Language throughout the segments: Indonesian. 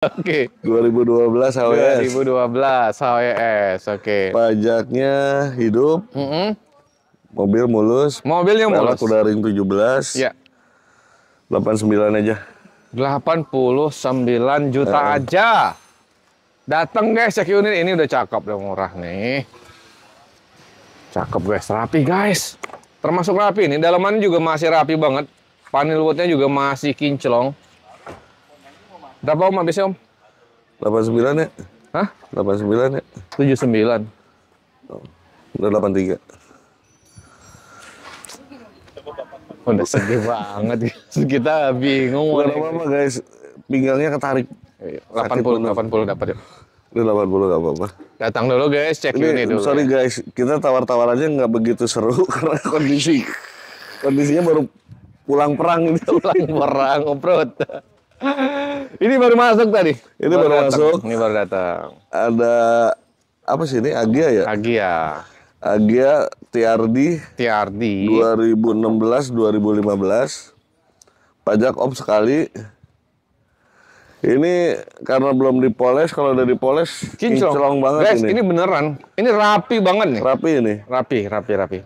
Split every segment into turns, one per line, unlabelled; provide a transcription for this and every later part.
Oke.
2012 HWS.
2012 HWS. Oke.
Pajaknya hidup. Mobil mulus.
Mobilnya mulus.
Velg udah ring 17.
Ya.
89 aja.
89 juta aja. Datang guys, cek unit ini udah cakep, udah murah nih. Cakep guys, rapi guys. Termasuk rapi nih, dalaman juga masih rapi banget. Panel woodnya juga masih kinclong. Berapa om habisnya om?
89 ya?
Hah?
89 ya?
79.
Oh, udah 83.
Udah sedih banget guys. Kita bingung.
Gak apa-apa guys, pinggangnya ketarik.
80 dapat ya.
Udah 80 gak apa-apa.
Datang dulu guys, cek unit dulu.
Sorry guys, kita tawar-tawar aja nggak begitu seru karena kondisinya baru pulang perang ini.
Pulang perang off-road. Ini baru masuk tadi.
Ini baru masuk.
Ini baru datang.
Ada apa sih ini? Agia ya?
Agia
TRD 2016 2015. Pajak op sekali. Ini karena belum dipoles, kalau udah dipoles kinclong banget.
Guys, ini beneran. Ini rapi banget nih.
Rapi ini.
Rapi.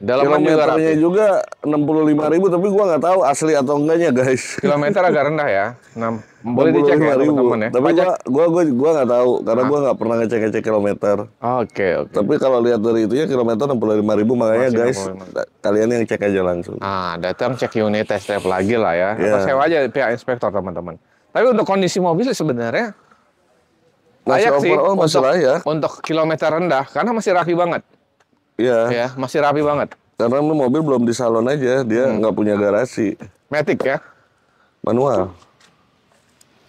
Dalamnya juga rapi.
Kilometernya juga 65.000, tapi gua nggak tahu asli atau enggaknya guys.
Kilometer agak rendah ya. Boleh dicek ya teman-teman ya.
Tapi gua nggak tahu karena gua nggak pernah ngecek kilometer.
Oke.
Tapi kalau lihat dari itunya kilometer 65.000, makanya guys kalian yang cek aja langsung.
Datang cek unit, test drive lagi lah ya. Atau sewa aja pihak inspektor teman-teman. Tapi untuk kondisi mobil sebenarnya layak sih untuk kilometer rendah karena masih rapi banget.
Iya.
Ya, masih rapi banget.
Karena mobil belum di salon aja, dia nggak punya garasi.
Matic ya?
Manual.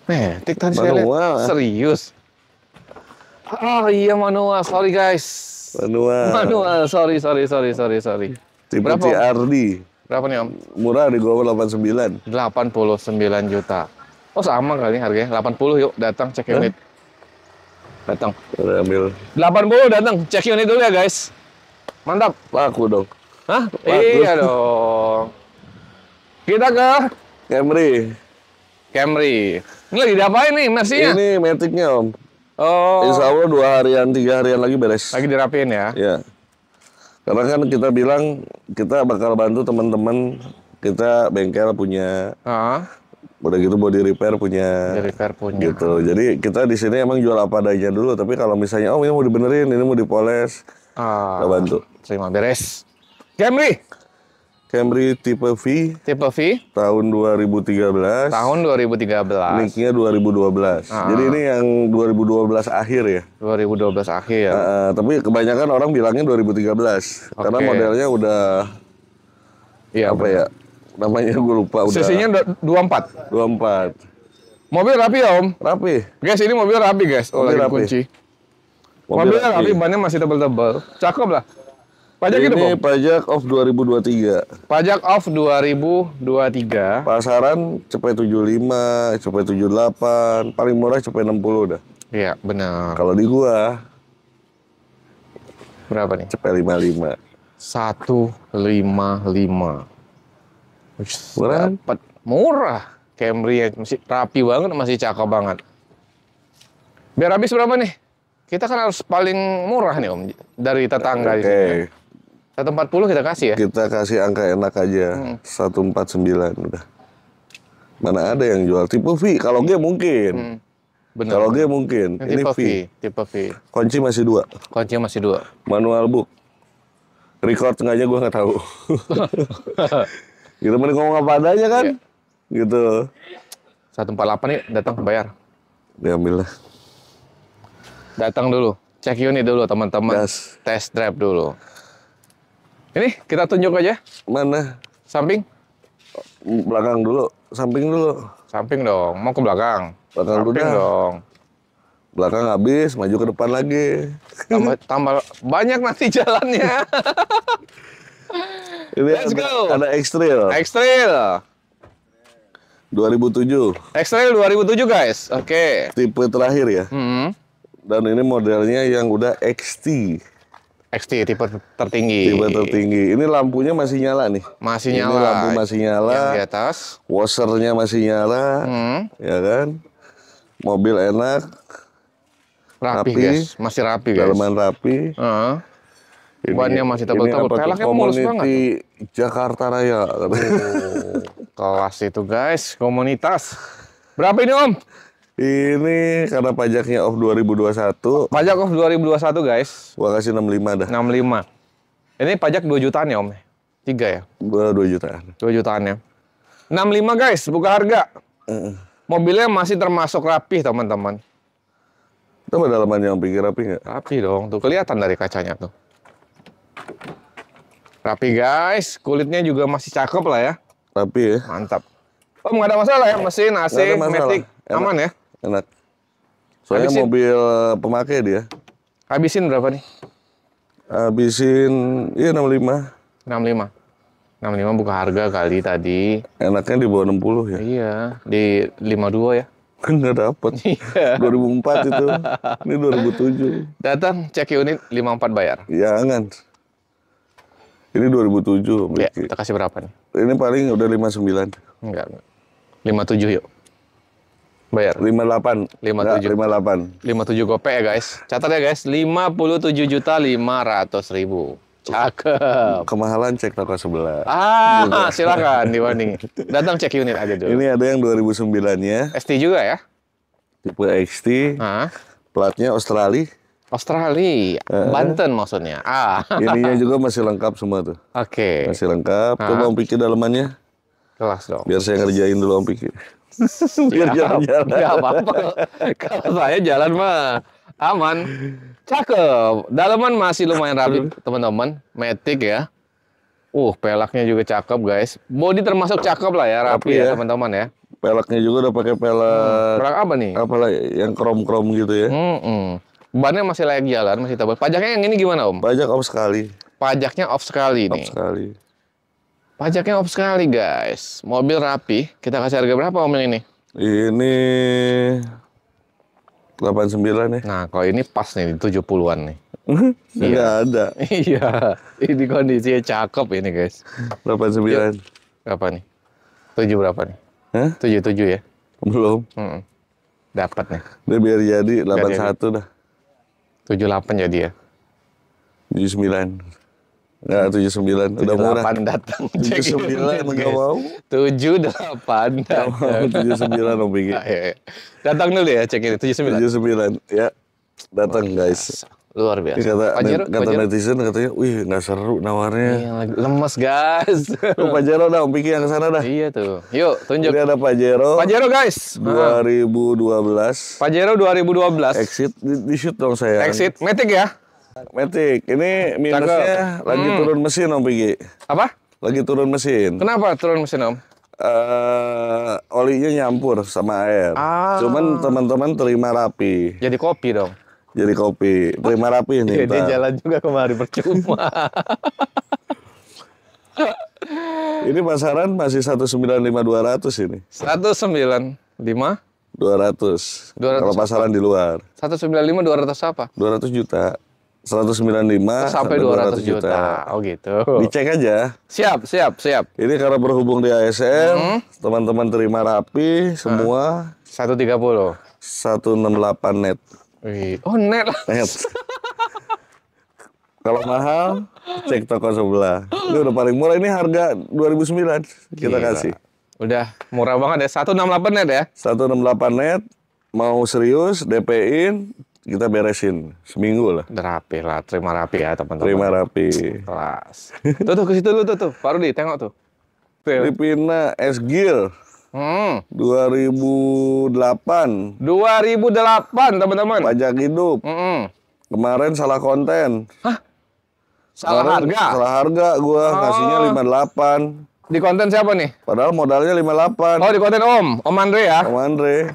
Matic tadi saya lihat. Serius? Oh iya manual, sorry guys. Manual, sorry.
Tipe TRD.
Berapa nih om?
Murah di gua 89.
89 juta. Oh sama kali harganya, 80 yuk datang cek unit. Datang.
Udah ambil.
80 datang, cek unit dulu ya guys. Mantap.
Laku dong.
Hah? Iya dong. Kita ke Camry. Ini lagi diapain nih Mercy-nya?
Ini Matic-nya om.
Oh.
Insya Allah 2 harian, 3 harian lagi beres.
Lagi dirapiin ya?
Iya. Karena kan kita bilang kita bakal bantu teman-teman kita bengkel punya. Udah gitu body repair punya. Gitu. Jadi kita di sini emang jual apa adanya dulu. Tapi kalau misalnya ini mau dibenerin, ini mau dipoles, kita bantu.
Terima beres. Camry
tipe V. Tahun 2013. Nicknya 2012. Jadi ini yang 2012 akhir ya.
2012 akhir ya.
Tapi kebanyakan orang bilangnya 2013. Karena modelnya udah apa ya? Namanya gue lupa udah.
Sisinya 24. Mobil rapi ya om?
Rapi.
Guys ini mobil rapi guys. Lagi kunci. Mobilnya rapi, bannya masih tebal-tebal. Cakep lah. Pajak
ini
hidup om?
Pajak off 2023.
Pajak off 2023.
Pasaran cepet 75, cepet 78, paling murah cepet 60 udah.
Iya benar.
Kalau di gua
berapa nih?
Cepet 55.
155. Murah. Camry masih rapi banget, masih cakep banget. Biar habis berapa nih? Kita kan harus paling murah nih om dari tetangga. Oke. 140 kita kasih ya?
Kita kasih angka enak aja. 149 udah. Mana ada yang jual tipe V? Kalau G mungkin. Kalau G mungkin. Ini
tipe V.
Kunci masih 2. Manual book. Record sengaja gua nggak tahu. Gitu mending ngomong apa adanya kan? Gitu.
148 nih datang bayar.
Diambil lah.
Datang dulu, cek unit dulu teman-teman. Test drive dulu. Ini kita tunjuk aja.
Mana?
Samping?
Belakang dulu. Samping dulu.
Samping dong. Mau ke belakang?
Belakang
samping dong.
Belakang habis, maju ke depan lagi.
Tambah banyak nanti jalannya.
Ini ada X-Trail. 2007.
X-Trail 2007 guys. Oke.
Tipe terakhir ya. Dan ini modelnya yang udah XT.
XT tipe tertinggi.
Ini lampunya masih nyala nih.
Masih nyala.
Lampu masih nyala.
Yang di atas.
Washernya masih nyala. Ya kan. Mobil enak.
Rapi guys, masih rapi guys.
Dalaman rapi.
Bannya masih tebal-tebal. Peleknya mulus banget.
Jakarta Raya.
Kelas itu guys, komunitas. Berapa ini Om?
Ini karena pajaknya off 2021.
Pajak off 2021 guys.
Gua kasih 65 dah.
65. Ini pajak 2 jutaan ya Om? 3 ya?
2 jutaan.
2 jutaan ya. 65 guys, buka harga. Mobilnya masih termasuk rapih teman-teman.
Coba dalamannya Om pikir rapi nggak?
Rapi dong, tuh kelihatan dari kacanya tuh. Rapi guys, kulitnya juga masih cakep lah ya.
Rapi ya.
Mantap. Om nggak ada masalah ya, mesin, AC, matic, aman ya?
Enak. Soalnya habisin. Mobil pemakai dia.
Habisin berapa nih?
Habisin, iya 65.
65. 65 buka harga kali tadi.
Enaknya di bawah 60 ya?
Iya, di 52 ya.
Nggak dapet. Iya. 2004 itu. Ini 2007.
Datang cek unit 54 bayar.
Jangan. Ini 2007.
Ya, kita kasih berapa nih?
Ini paling udah 59.
Enggak. 57 yuk. Bayar.
58.
57.
58.
57 gopek ya guys. Catat ya guys, 57.500.000. Cakep.
Kemahalan cek toko sebelah.
Silakan dibanding. Datang cek unit aja dulu.
Ini ada yang 2009-nya.
ST juga ya?
Tipe XT. Platnya Australia.
Australia. Banten maksudnya.
Ininya juga masih lengkap semua tuh.
Oke.
Masih lengkap. Coba Om Piki dalamannya.
Kelas dong.
Biar saya ngerjain dulu Om Piki. Biar jalan-jalan.
Gak apa-apa. Kalau saya jalan mah aman. Cakep. Dalaman masih lumayan rapi, teman-teman. Matic ya. Pelaknya juga cakep, guys. Bodi termasuk cakep lah ya, rapi ya, teman-teman ya.
Pelaknya juga udah pakai pelak.
Pelak apa nih?
Apalah yang krom-krom gitu ya.
Bannya masih layak jalan, masih tebal. Pajaknya yang ini gimana, Om?
Pajak off sekali.
Pajaknya off sekali nih.
Off sekali.
Pajaknya off sekali, guys. Mobil rapi. Kita kasih harga berapa, Om, yang ini?
Ini 89 ya.
Nah, kalau ini pas nih, 70-an nih.
Nggak ada.
Iya. Ini kondisinya cakep ini, guys.
89.
Berapa nih? 7 berapa nih? 77 ya?
Belum.
Dapat nih.
Udah biar jadi 81 dah.
78 jadi ya?
79. Nggak, 79. Udah murah.
78 datang.
79 nggak mau.
78 datang.
79 Om Piki.
Datang dulu ya cek ini.
79. Ya. Datang guys.
Luar biasa.
Kata netizen katanya, wih nggak seru nawarnya.
Iya, lemes guys.
Pajero dah Om Piki yang kesana dah.
Iya tuh. Yuk tunjuk.
Ini ada Pajero.
Pajero guys.
2012.
Pajero 2012.
Exit di shoot dong saya.
Exit. Matic ya?
Matic. Ini minusnya lagi turun mesin Om Piki.
Apa?
Lagi turun mesin.
Kenapa turun mesin Om?
Olinya nyampur sama air. Cuman teman-teman terima rapi.
Jadi kopi dong.
Jadi kopi. Terima rapi nih.
Dia jalan juga kemari percuma.
Ini pasaran masih 195.200 ini.
195
200. Kalau pasaran di luar.
195 200 apa?
200 juta. 195
sampai 200 juta. Oh gitu.
Dicek aja.
Siap.
Ini karena berhubung di ASN, teman-teman terima rapi semua.
130.
168 net.
Oh net lah.
Net. Kalau mahal, cek toko sebelah. Ini udah paling murah. Ini harga 2009 kita kasih.
Udah murah banget ya. 168 net ya.
168 net. Mau serius, DP-in, kita beresin seminggu lah.
Udah rapi lah, terima rapi ya teman-teman.
Terima rapi.
Kelas. Tuh ke situ lu tuh. Farudi, tengok tuh.
Filipina S-Gear. 2008.
2008 teman-teman.
Pajak hidup. Kemarin salah konten.
Hah? Salah harga?
Salah harga gua kasihnya 58.
Di konten siapa nih?
Padahal modalnya 58.
Oh di konten Om Andre ya?
Om Andre.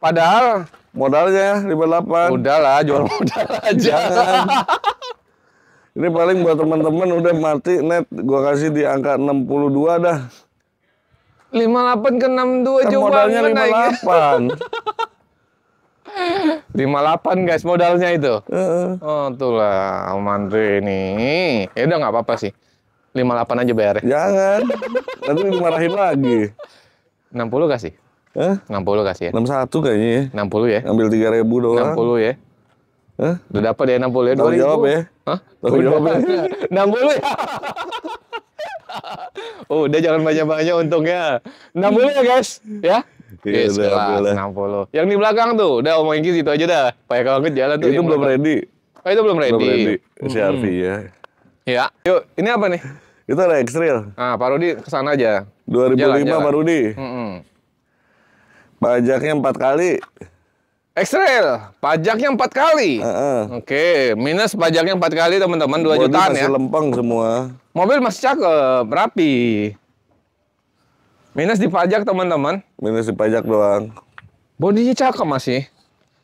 Padahal
modalnya 58.
Udahlah, jual modal aja.
Ini paling buat teman-teman udah mati net, gua kasih di angka 62 dah.
58 ke 62 jauh
modalnya
banget
58.
58 guys modalnya itu. Oh tuh lah Om Andre ini. Ya udah nggak apa-apa sih. 58 aja bayar.
Jangan. Nanti dimarahin lagi.
60 kasih.
Hah?
60 kasih ya.
61 kayaknya ya.
60 ya.
Ambil 3.000 doang.
60 ya.
Hah?
Udah dapat ya 60 ya.
Tanggung jawab ya.
Hah?
Tanggung jawab ya.
60 ya. Oh, udah jangan banyak-banyak untungnya. 60 ya guys, ya.
Iya, udah
60. Yang di belakang tuh, udah omongin gitu aja dah. Pakai banget jalan tuh.
Itu belum ready.
Oh, itu belum ready.
Belum ready. Si Arfi ya.
Ya. Yuk, ini apa nih?
Itu ada X-Trail.
Nah, Pak Rudi kesana aja.
2005 Pak Rudi. Pajaknya 4 kali.
X-Trail, pajaknya 4 kali. Oke, minus pajaknya 4 kali teman-teman, 2 jutaan ya.
Masih lempeng semua.
Mobil masih cakep, rapi. Minus di pajak teman-teman.
Minus di pajak doang.
Bodinya cakep masih.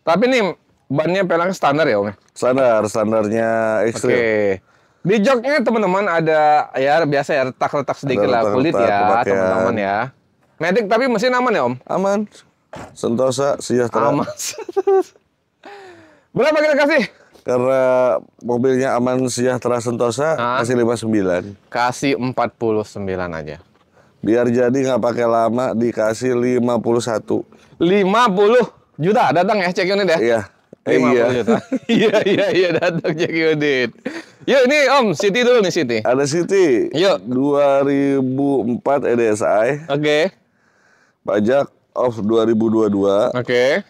Tapi nih bannya pelangnya standar ya Om?
Standarnya X-Trail.
Oke. Di joknya teman-teman ada ya biasa ya retak-retak sedikit lah kulit ya teman-teman ya. Matic tapi mesin aman ya Om?
Aman. Sentosa sejahtera.
Aman. Berapa kita kasih?
Karena mobilnya aman sejahtera Sentosa, kasih 59.
Kasih 49 aja.
Biar jadi nggak pakai lama, dikasih 51.
50 juta datang ya cek unit ya?
Iya.
50 juta. Iya datang cek unit. Yuk ini Om, City dulu nih City.
Ada City.
Yuk.
2004 EDSI.
Oke.
Pajak off 2022.
Oke.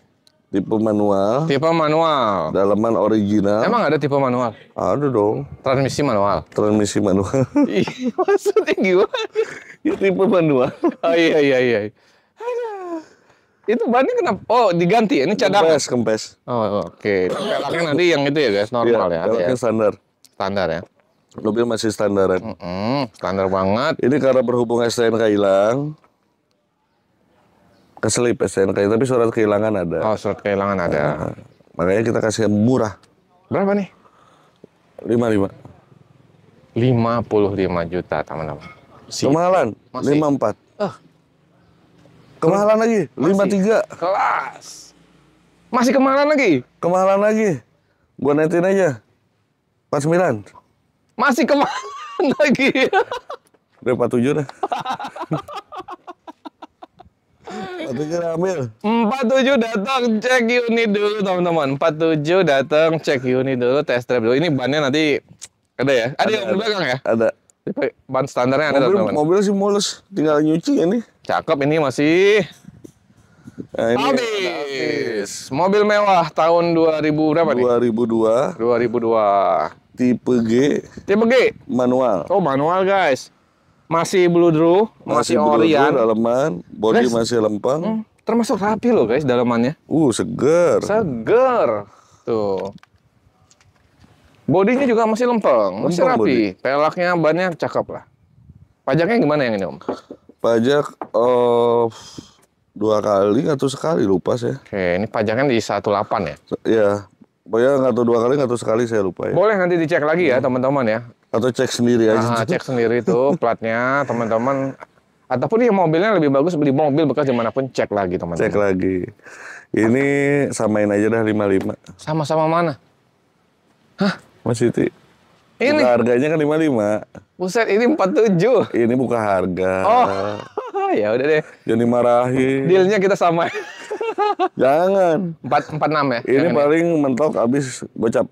Tipe manual.
Tipe manual.
Dalaman original.
Emang ada tipe manual?
Ada dong.
Transmisi manual.
Transmisi manual.
Maksudnya gimana?
Ya, tipe manual.
Oh iya. Itu bannya kenapa? Oh diganti. Ini cadangan.
Kempes.
Oh oke. Pelaknya nanti yang itu ya guys, normal ya.
Pelaknya standar.
Standar ya.
Mobil masih standaran.
Standar banget.
Ini karena berhubung STNK hilang. Keselip STNK, tapi surat kehilangan ada.
Oh, surat kehilangan ada.
Makanya kita kasih murah.
Berapa nih?
55.
55 juta, teman-teman.
Kemahalan, 54. Kemahalan lagi, 53.
Kelas. Masih kemahalan lagi?
Kemahalan lagi. Gua netin aja. 49.
Masih kemahalan lagi.
Udah 47 dah. 47 ambil.
47 datang cek unit dulu teman-teman. 47 datang cek unit dulu, test drive dulu. Ini bannya nanti ada ya? Ada yang di belakang ya?
Ada.
Ban standarnya ada teman-teman.
Mobil sih mulus, tinggal nyuci ini.
Cakep ini masih.
Nah, ini
Altis. Mobil mewah tahun 2000 berapa nih? 2002.
Tipe G.
Tipe G.
Manual.
Oh manual guys. Masih blue draw, masih Orion.
Dalaman, bodi masih lempeng.
Termasuk rapi loh guys dalamannya.
Seger.
Seger. Tuh. Bodinya juga masih lempeng, masih rapi. Pelaknya, bannya cakep lah. Pajaknya gimana yang ini Om?
Pajak 2 kali atau sekali lupa saya.
Oke, ini pajaknya di 18 ya?
Iya. Pokoknya nggak tahu 2 kali nggak tahu sekali saya lupa ya.
Boleh nanti dicek lagi ya teman-teman ya.
Atau cek sendiri aja.
Cek sendiri tuh platnya teman-teman. Ataupun yang mobilnya lebih bagus beli mobil bekas dimanapun cek lagi teman-teman.
Cek lagi. Ini samain aja dah 55.
Sama-sama mana? Hah?
Mas Siti.
Ini
buka harganya kan 55.
Buset, ini 47.
Ini buka harga.
Oh, ya udah deh.
Jangan dimarahin.
Dealnya kita sama.
Jangan.
46 ya.
Ini paling mentok habis gocap.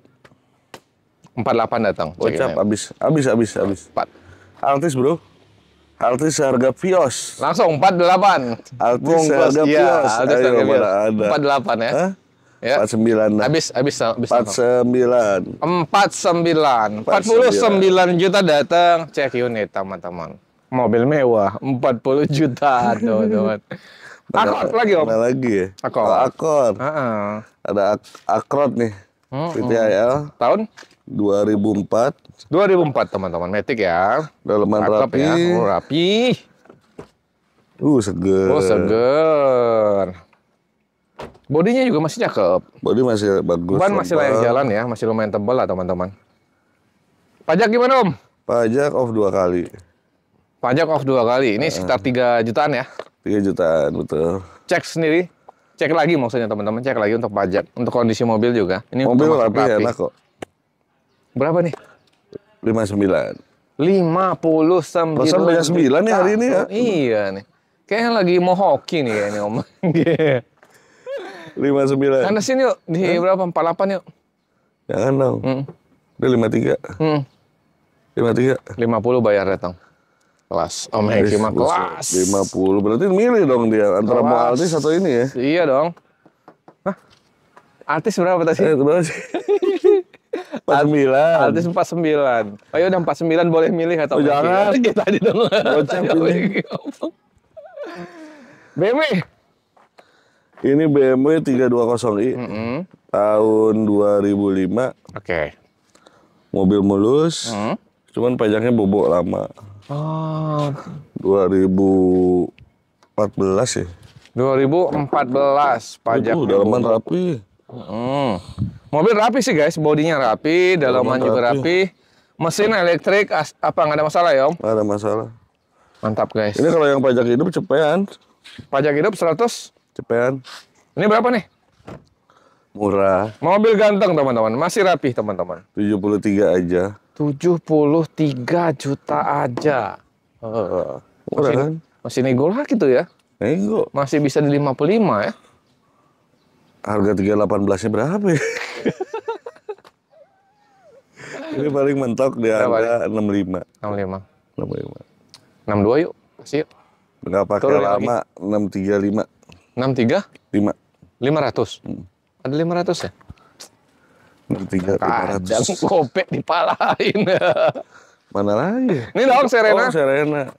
48 datang.
Gocap habis. 4. Altis bro. Altis harga Vios.
Langsung 48.
Altis harga Vios.
Altis harga Vios.
Ada.
48 ya.
Hah?
Ya.
49.
Habis
49.
49. 49 juta datang cek unit teman-teman. Mobil mewah 40 juta teman-teman. Akord lagi Om.
Mana lagi ya? Akord. Ada Accord nih. VTIL.
Tahun
2004.
2004 teman-teman. Matic ya.
Dalaman rapi.
Ya. Rapi.
Seger.
Seger. Bodinya juga masih cakep.
Bodi masih bagus.
Ban masih layak jalan ya, masih lumayan tebal lah teman-teman. Pajak gimana Om?
Pajak off 2 kali.
Pajak off 2 kali. Ini sekitar 3 jutaan ya?
3 jutaan betul.
Cek sendiri. Cek lagi maksudnya teman-teman. Cek lagi untuk pajak, untuk kondisi mobil juga. Ini
mobil rapi enak kok.
Berapa nih?
59.
59.
Perasaan banyak 9 nih hari ini ya.
Iya nih. Kayaknya lagi mau hoki nih kayaknya Om.
59.
Karena sini yuk, di berapa? 48 yuk.
Jangan dong. Udah 53. 53.
50 bayar datang. Kelas. Om Heki mah kelas.
50. Berarti milih dong dia antara mau artis atau ini ya?
Iya dong. Hah? Artis berapa tadi?
Berapa sih? 49.
Artis 49. Oh ya udah 49 boleh milih atau
jangan.
Ya, tadi dong.
Gocap ini.
BMW.
Ini BMW 320i. Tahun 2005.
Oke.
Mobil mulus. Cuman pajaknya bobok lama.
Oh.
2014 ya. 2014.
Pajak
dalaman rapi.
Mobil rapi sih guys, bodinya rapi, dalaman juga rapi. Mesin elektrik, apa nggak ada masalah ya Om?
Nggak ada masalah.
Mantap guys.
Ini kalau yang pajak hidup cepean.
Pajak hidup 100?
Cepean.
Ini berapa nih?
Murah.
Mobil ganteng teman-teman, masih rapi teman-teman.
73 aja.
73 juta aja.
Murah kan?
Masih nego lagi tuh ya?
Nego.
Masih bisa di 55 ya?
Harga 318-nya berapa ya? Ini paling mentok di harga 65.
65.
65.
62 yuk, kasih yuk.
Nggak pakai lama, 635.
63?
5.
500? Ada 500 ya?
63, 500.
Kopek dipalain.
Mana lagi?
Ini dong Serena.
Oh, Serena.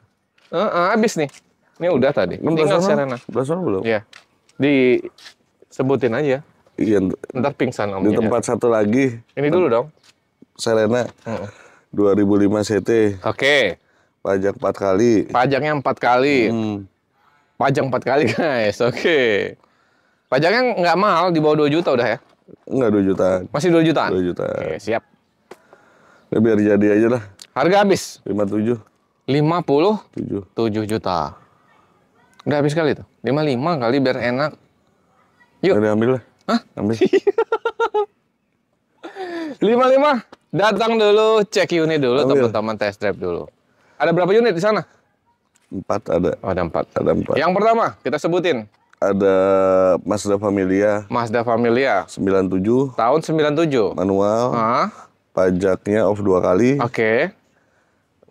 Habis nih. Ini udah tadi. Tinggal Serena.
11 belum?
Iya. Disebutin aja.
Iya.
Ntar pingsan Om.
Di tempat satu lagi.
Ini dulu dong.
Serena. 2005 CT.
Oke.
Pajak 4 kali.
Pajaknya 4 kali. Pajak 4 kali guys. Oke. Pajaknya nggak mahal, di bawah 2 juta udah ya?
Enggak, 2 jutaan.
Masih 2 jutaan?
2 juta.
Oke, siap.
Ya, biar jadi aja lah.
Harga habis?
57.
57 juta. Udah habis kali tuh? 55 kali biar enak. Yuk.
Udah ambil lah.
Hah?
Ambil.
55. Datang dulu, cek unit dulu, teman-teman test drive dulu. Ada berapa unit di sana?
4 ada.
Oh, ada 4.
Ada 4.
Yang pertama, kita sebutin.
Ada Mazda Familia.
Mazda Familia.
97.
Tahun 97.
Manual. Pajaknya off 2 kali.
Oke.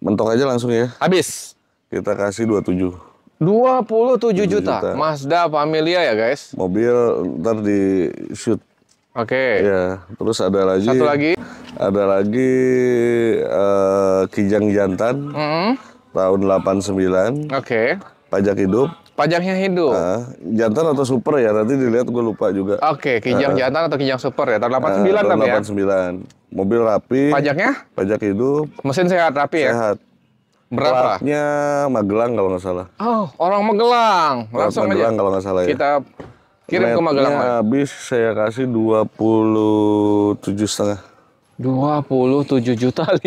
Mentok aja langsung ya.
Habis.
Kita kasih 27.
27 juta. Mazda Familia ya guys.
Mobil ntar di shoot.
Oke.
Ya, terus ada lagi.
Satu lagi.
Ada lagi Kijang Jantan. Tahun 89.
Oke.
Pajak hidup.
Pajaknya hidup.
Jantan atau super ya, nanti dilihat, gue lupa juga.
Oke, Kijang Jantan atau Kijang Super ya, tahun 89
tahun
tapi ya.
89. Mobil rapi.
Pajaknya?
Pajak hidup.
Mesin sehat rapi ya?
Sehat.
Berapa?
Platnya Magelang kalau nggak salah.
Oh, orang Magelang. Langsung
Magelang
aja.
kalau nggak salah ya.
Kita kirim ke Magelang.
Habis saya kasih 27,5.
27.500.000.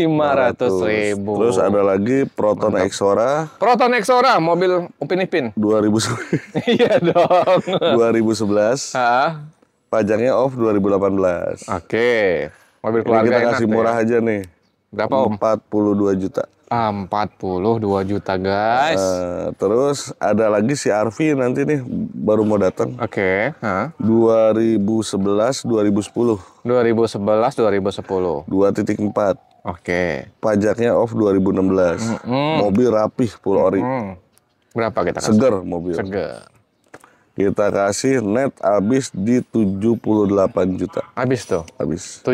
Terus ada lagi Proton Exora.
Proton Exora, mobil Upin Ipin.
2011.
Iya dong.
2011. Pajaknya off 2018.
Oke. Mobil keluarga
kita
enak
kasih murah
ya.
aja nih.
Berapa Om?
42 juta.
42 juta guys.
Terus ada lagi si Arfi nanti nih baru mau datang.
Oke.
2011 2010.
2011 2010.
2.4.
Oke.
Pajaknya off 2016. Mobil rapih full ori.
Berapa kita kasih?
Seger mobil.
Seger.
Kita kasih net habis di 78 juta.
Habis tuh?
Habis.
8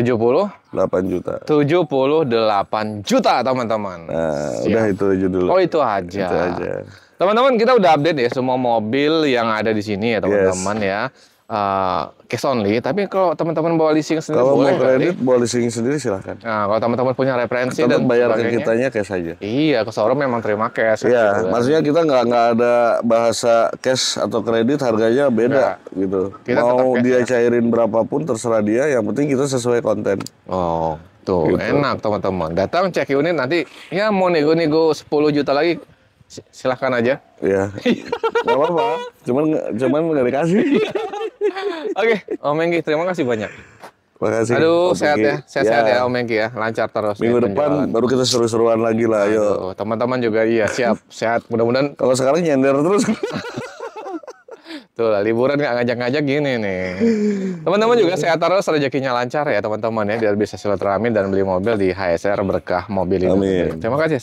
juta.
78 juta teman-teman.
Nah, udah itu aja dulu.
Oh, itu aja.
Itu aja.
Teman-teman, kita udah update ya semua mobil yang ada di sini ya teman-teman ya. Cash only, tapi kalau teman-teman bawa leasing sendiri
kalau
boleh
mau kredit, bawa leasing sendiri silahkan.
Nah, kalau teman-teman punya referensi
tetap
dan
bayar ke
sebagainya,
kitanya cash aja.
Iya, ke showroom memang terima cash.
Iya,
gitu,
maksudnya kita nggak ada bahasa cash atau kredit, harganya beda gitu.
Kita
mau dia
ya.
cairin berapapun terserah dia, yang penting kita sesuai konten.
Oh, tuh
gitu.
Enak teman-teman. Datang cek unit nanti, ya mau nego-nego 10 juta lagi, silahkan aja.
Iya, nggak apa-apa. Cuman nggak dikasih.
Oke, Om Enggi, terima kasih banyak.
Makasih.
Aduh, sehat ya. Sehat ya Om Engki ya. Lancar terus.
Minggu depan baru kita seru-seruan lagi lah, ayo.
Teman-teman juga iya, siap. Sehat. Mudah-mudahan.
Kalau sekarang nyender terus.
Tuh lah, liburan nggak ngajak-ngajak gini nih. Teman-teman juga sehat terus, rezekinya lancar ya teman-teman ya. Biar bisa silaturahmi dan beli mobil di HSR Berkah Mobil ini. Terima kasih.